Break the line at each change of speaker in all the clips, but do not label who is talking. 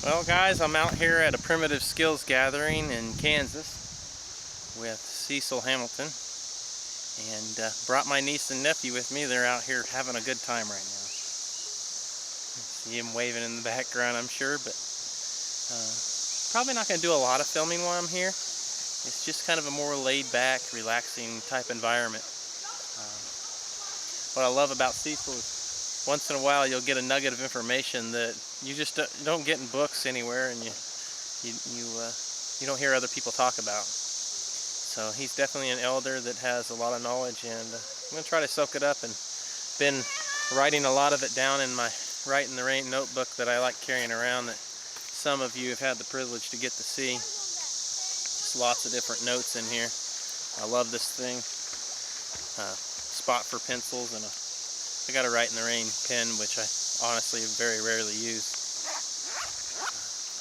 Well guys, I'm out here at a primitive skills gathering in Kansas with Cecil Hamilton, and brought my niece and nephew with me. They're out here having a good time right now. See him waving in the background, I'm sure, but probably not going to do a lot of filming while I'm here. It's just kind of a more laid-back, relaxing type environment. What I love about Cecil is once in a while you'll get a nugget of information that you just don't get in books anywhere, and you don't hear other people talk about. So he's definitely an elder that has a lot of knowledge, and I'm going to try to soak it up, and been writing a lot of it down in my Write in the Rain notebook that I like carrying around, that some of you have had the privilege to get to see. Just lots of different notes in here. I love this thing. Spot for pencils, and I got a Write in the Rain pen, which I honestly very rarely use.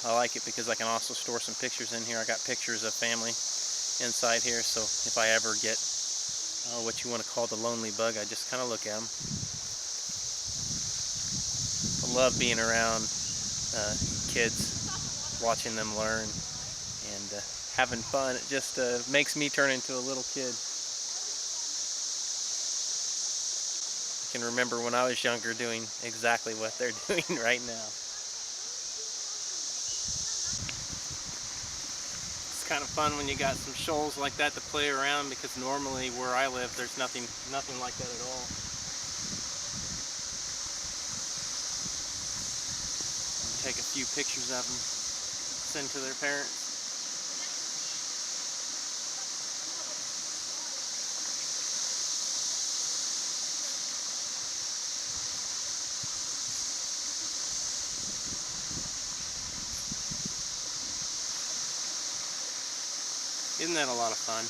I like it because I can also store some pictures in here. I got pictures of family inside here, so if I ever get what you want to call the lonely bug, I just kind of look at them. I love being around kids, watching them learn, and having fun. It just makes me turn into a little kid. I can remember when I was younger doing exactly what they're doing right now. It's kind of fun when you got some shoals like that to play around, because normally where I live there's nothing like that at all. Take a few pictures of them, send to their parents. Isn't that a lot of fun?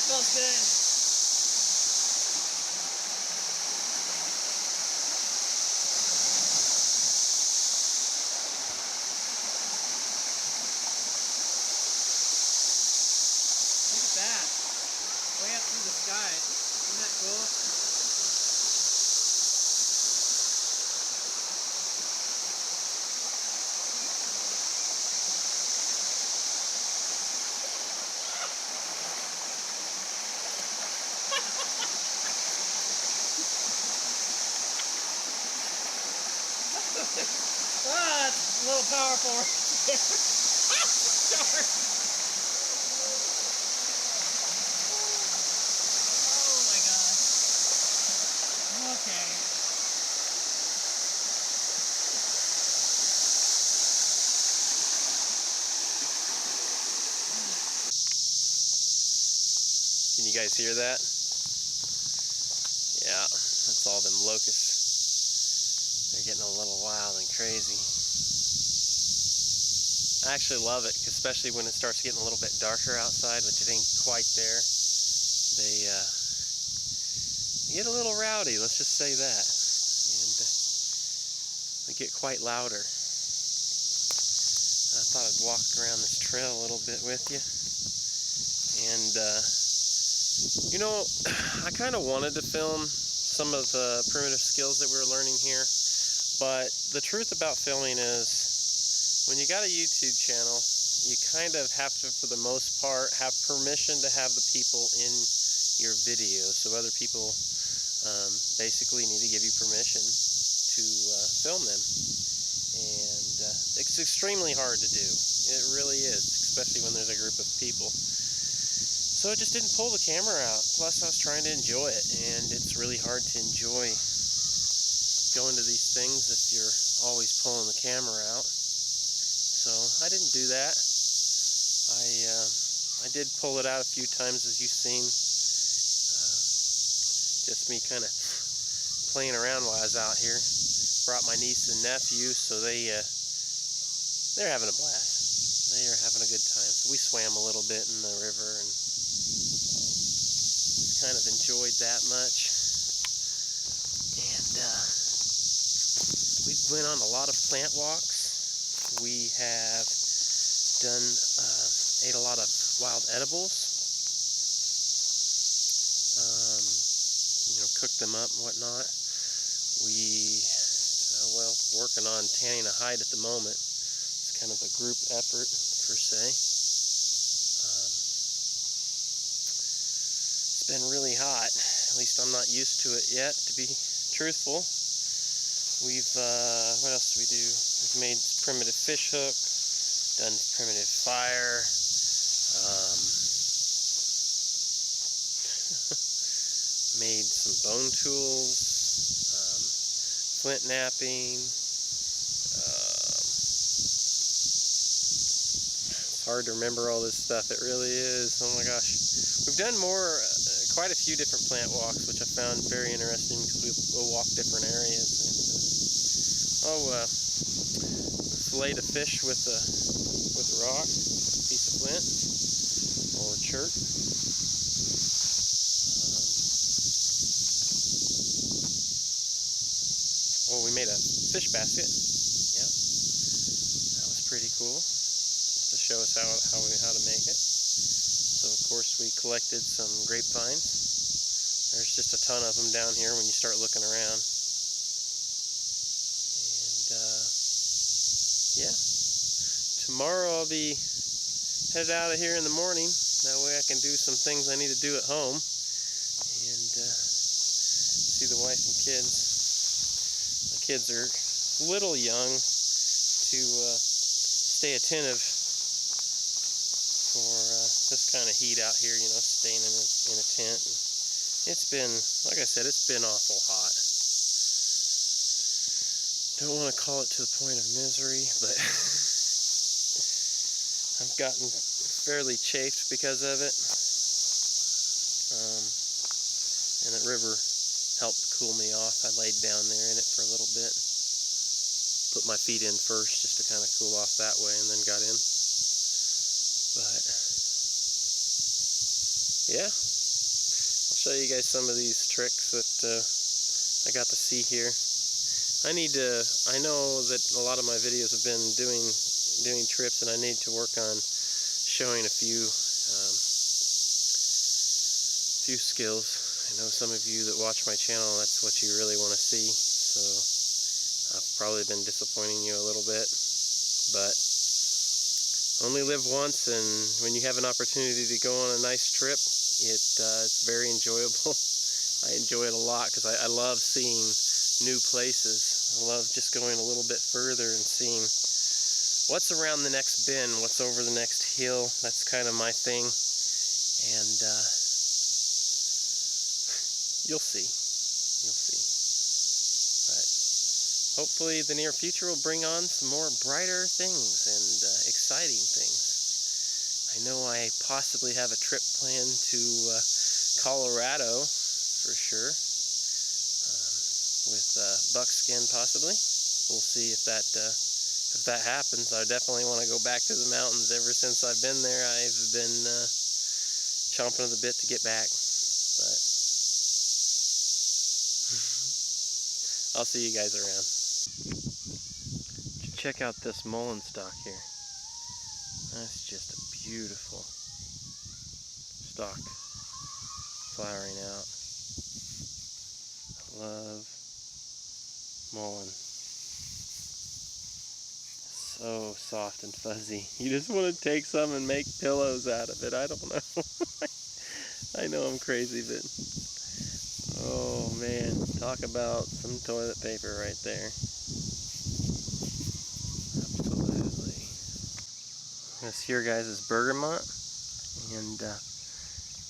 Feels good. Look at that. Way up through the sky. Isn't that cool? Ah, it's a little powerful right there. Sorry. Oh my gosh. Okay. Can you guys hear that? Yeah, that's all them locusts. They're getting a little wild and crazy. I actually love it, especially when it starts getting a little bit darker outside, which it ain't quite there. They get a little rowdy, let's just say that. And they get quite louder. I thought I'd walk around this trail a little bit with you. And, you know, I kind of wanted to film some of the primitive skills that we were learning here. But the truth about filming is, when you got a YouTube channel, you kind of have to, for the most part, have permission to have the people in your video. So other people basically need to give you permission to film them. And it's extremely hard to do. It really is, especially when there's a group of people. So I just didn't pull the camera out. Plus I was trying to enjoy it, and it's really hard to enjoy going to these things if you're always pulling the camera out. So I didn't do that. I did pull it out a few times, as you've seen, Just me kind of playing around while I was out here. Brought my niece and nephew, so they're having a blast. They are having a good time. So we swam a little bit in the river and just kind of enjoyed that much. And we went on a lot of plant walks. We have ate a lot of wild edibles. Cooked them up and whatnot. We, working on tanning a hide at the moment. It's kind of a group effort, per se. It's been really hot. At least I'm not used to it yet, to be truthful. We've, what else do we do? We've made primitive fish hook, done primitive fire, made some bone tools, flint knapping. It's hard to remember all this stuff. It really is. Oh my gosh. We've done quite a few different plant walks, which I found very interesting because we'll walk different areas. And we filleted a fish with a rock, a piece of flint, or a chert. We made a fish basket. Yeah, that was pretty cool to show us how to make it. So of course we collected some grapevines. There's just a ton of them down here when you start looking around. And yeah, tomorrow I'll be headed out of here in the morning. That way I can do some things I need to do at home and see the wife and kids. Kids are a little young to stay attentive for this kind of heat out here, staying in a tent. It's been, like I said, it's been awful hot. Don't want to call it to the point of misery, but I've gotten fairly chafed because of it. And that river helped cool me off. I laid down there in it for a little bit. Put my feet in first just to kind of cool off that way and then got in. But yeah, I'll show you guys some of these tricks that I got to see here. I know that a lot of my videos have been doing trips, and I need to work on showing a few skills. I know some of you that watch my channel, that's what you really want to see, so I've probably been disappointing you a little bit, but only live once, and when you have an opportunity to go on a nice trip, it's very enjoyable. I enjoy it a lot because I love seeing new places. I love just going a little bit further and seeing what's around the next bend, what's over the next hill. That's kind of my thing, and you'll see. But hopefully the near future will bring on some more brighter things and exciting things. I know I possibly have a trip planned to Colorado for sure, with buckskin possibly. We'll see if that happens. I definitely want to go back to the mountains. Ever since I've been there, I've been chomping at the bit to get back. But I'll see you guys around. Check out this mullein stalk here. That's just a beautiful stalk flowering out. I love mullein. So soft and fuzzy. You just want to take some and make pillows out of it. I don't know. I know I'm crazy, but oh man, talk about some toilet paper right there. Absolutely. This here, guys, is bergamot, and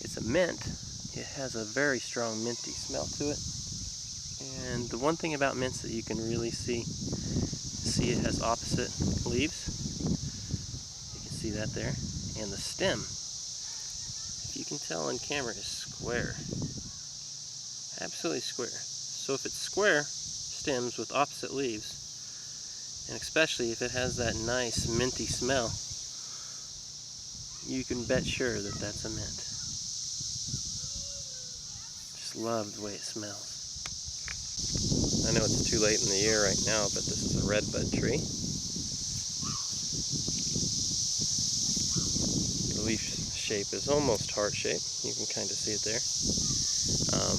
it's a mint. It has a very strong minty smell to it. And the one thing about mints that you can really see it has opposite leaves. You can see that there. And the stem, if you can tell on camera, is square. absolutely square. So if it's square stems with opposite leaves, and especially if it has that nice minty smell, you can bet sure that that's a mint. Just love the way it smells. I know it's too late in the year right now, but this is a redbud tree. The leaf shape is almost heart-shaped. You can kind of see it there.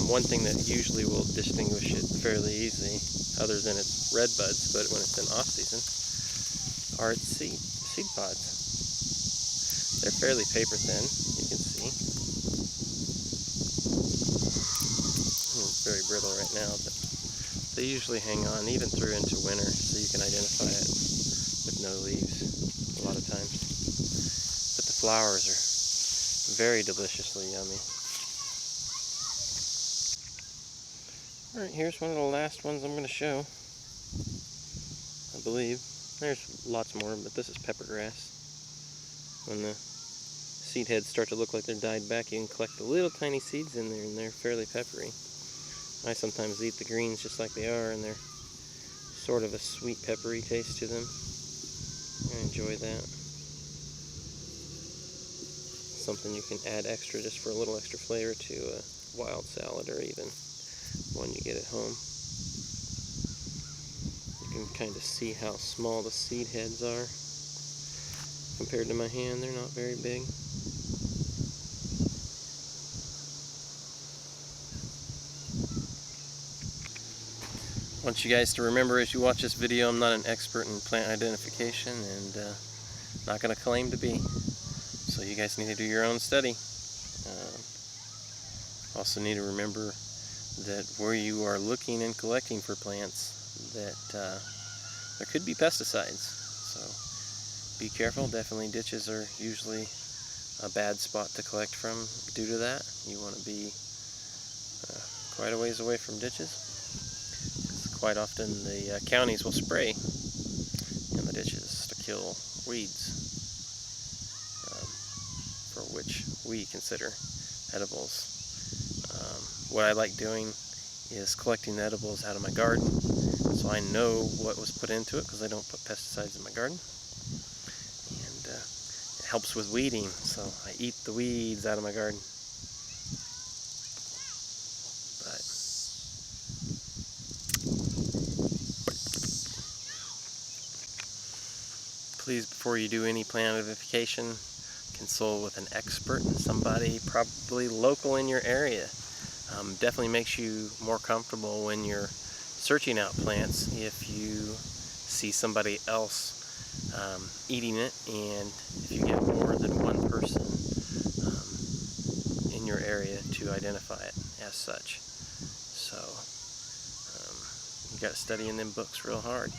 One thing that usually will distinguish it fairly easily, other than its red buds, but when it's in off-season, are its seed pods. They're fairly paper thin, you can see. It's very brittle right now, but they usually hang on even through into winter, so you can identify it with no leaves a lot of times. But the flowers are very deliciously yummy. Alright, here's one of the last ones I'm going to show, I believe. There's lots more, but this is pepper grass. When the seed heads start to look like they're dyed back, you can collect the little tiny seeds in there, and they're fairly peppery. I sometimes eat the greens just like they are, and they're sort of a sweet peppery taste to them. I enjoy that. Something you can add extra just for a little extra flavor to a wild salad or even one you get at home. You can kind of see how small the seed heads are compared to my hand. They're not very big. I want you guys to remember as you watch this video, I'm not an expert in plant identification and not going to claim to be. So you guys need to do your own study. Also need to remember that where you are looking and collecting for plants, that there could be pesticides. So be careful. Definitely ditches are usually a bad spot to collect from due to that. You want to be quite a ways away from ditches. Quite often the counties will spray in the ditches to kill weeds, for which we consider edibles. What I like doing is collecting the edibles out of my garden, so I know what was put into it because I don't put pesticides in my garden. And it helps with weeding, so I eat the weeds out of my garden. Please, before you do any plant identification, consult with an expert, somebody probably local in your area. Definitely makes you more comfortable when you're searching out plants if you see somebody else eating it, and if you get more than one person in your area to identify it as such. So you got to study in them books real hard.